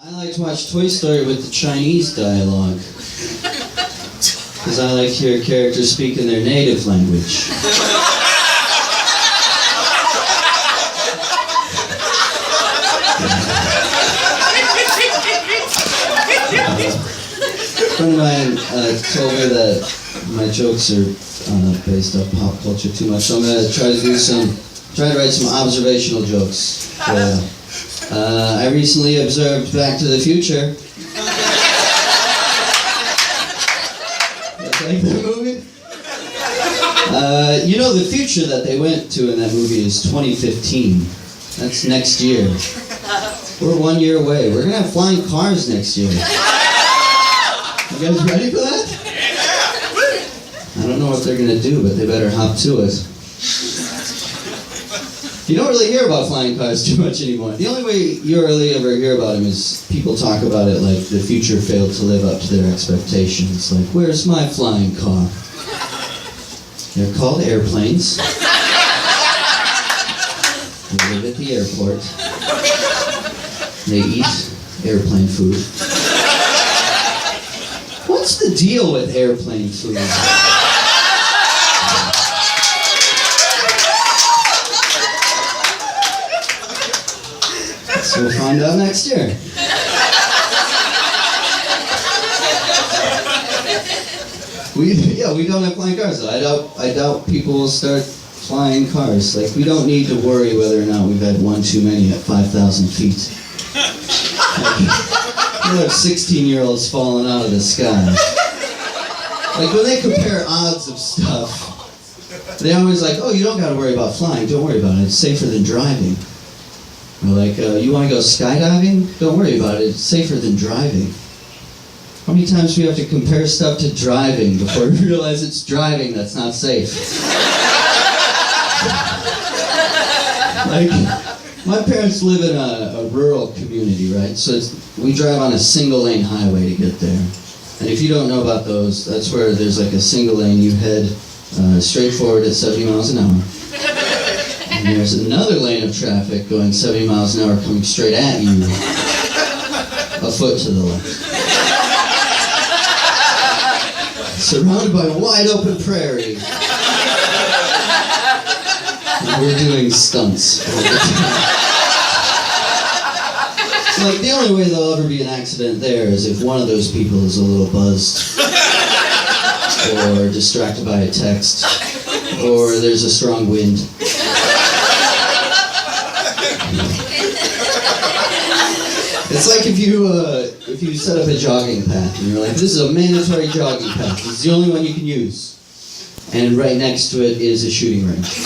I like to watch Toy Story with the Chinese dialogue. Because I like to hear characters speak in their native language. A friend of mine told me that my jokes are based off pop culture too much, so I'm going to try to write some observational jokes. I recently observed Back to the Future. Like that movie? You know, the future that they went to in that movie is 2015. That's next year. We're 1 year away. We're gonna have flying cars next year. You guys ready for that? I don't know what they're gonna do, but they better hop to it. You don't really hear about flying cars too much anymore. The only way you really ever hear about them is people talk about it like the future failed to live up to their expectations. Like, where's my flying car? They're called airplanes. They live at the airport. They eat airplane food. What's the deal with airplane food? So we'll find out next year. We don't have flying cars though. I doubt people will start flying cars. Like, we don't need to worry whether or not we've had one too many at 5,000 feet. We'll have 16-year-olds falling out of the sky. Like, when they compare odds of stuff, they always like, oh, you don't gotta worry about flying, don't worry about it, it's safer than driving. Or like, you want to go skydiving? Don't worry about it. It's safer than driving. How many times do we have to compare stuff to driving before we realize it's driving that's not safe? Like, my parents live in a rural community, right? So we drive on a single-lane highway to get there. And if you don't know about those, that's where there's like a single lane. You head straight forward at 70 miles an hour. And there's another lane of traffic going 70 miles an hour coming straight at you, a foot to the left. Surrounded by wide open prairie. And we're doing stunts all the time. Like, the only way there'll ever be an accident there is if one of those people is a little buzzed, or distracted by a text, or there's a strong wind. It's like if you set up a jogging path and you're like, this is a mandatory jogging path. This is the only one you can use. And right next to it is a shooting range.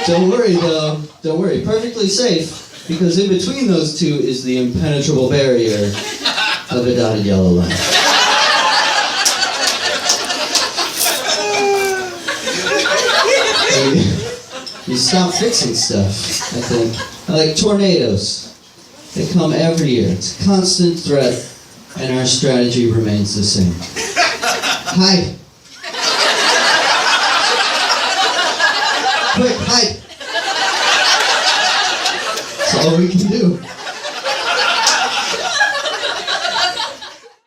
Don't worry though, don't worry. Perfectly safe, because in between those two is the impenetrable barrier of a dotted yellow line. You stop fixing stuff, I think. Like tornadoes. They come every year. It's a constant threat, and our strategy remains the same. Hide. Quick, hide. That's all we can do.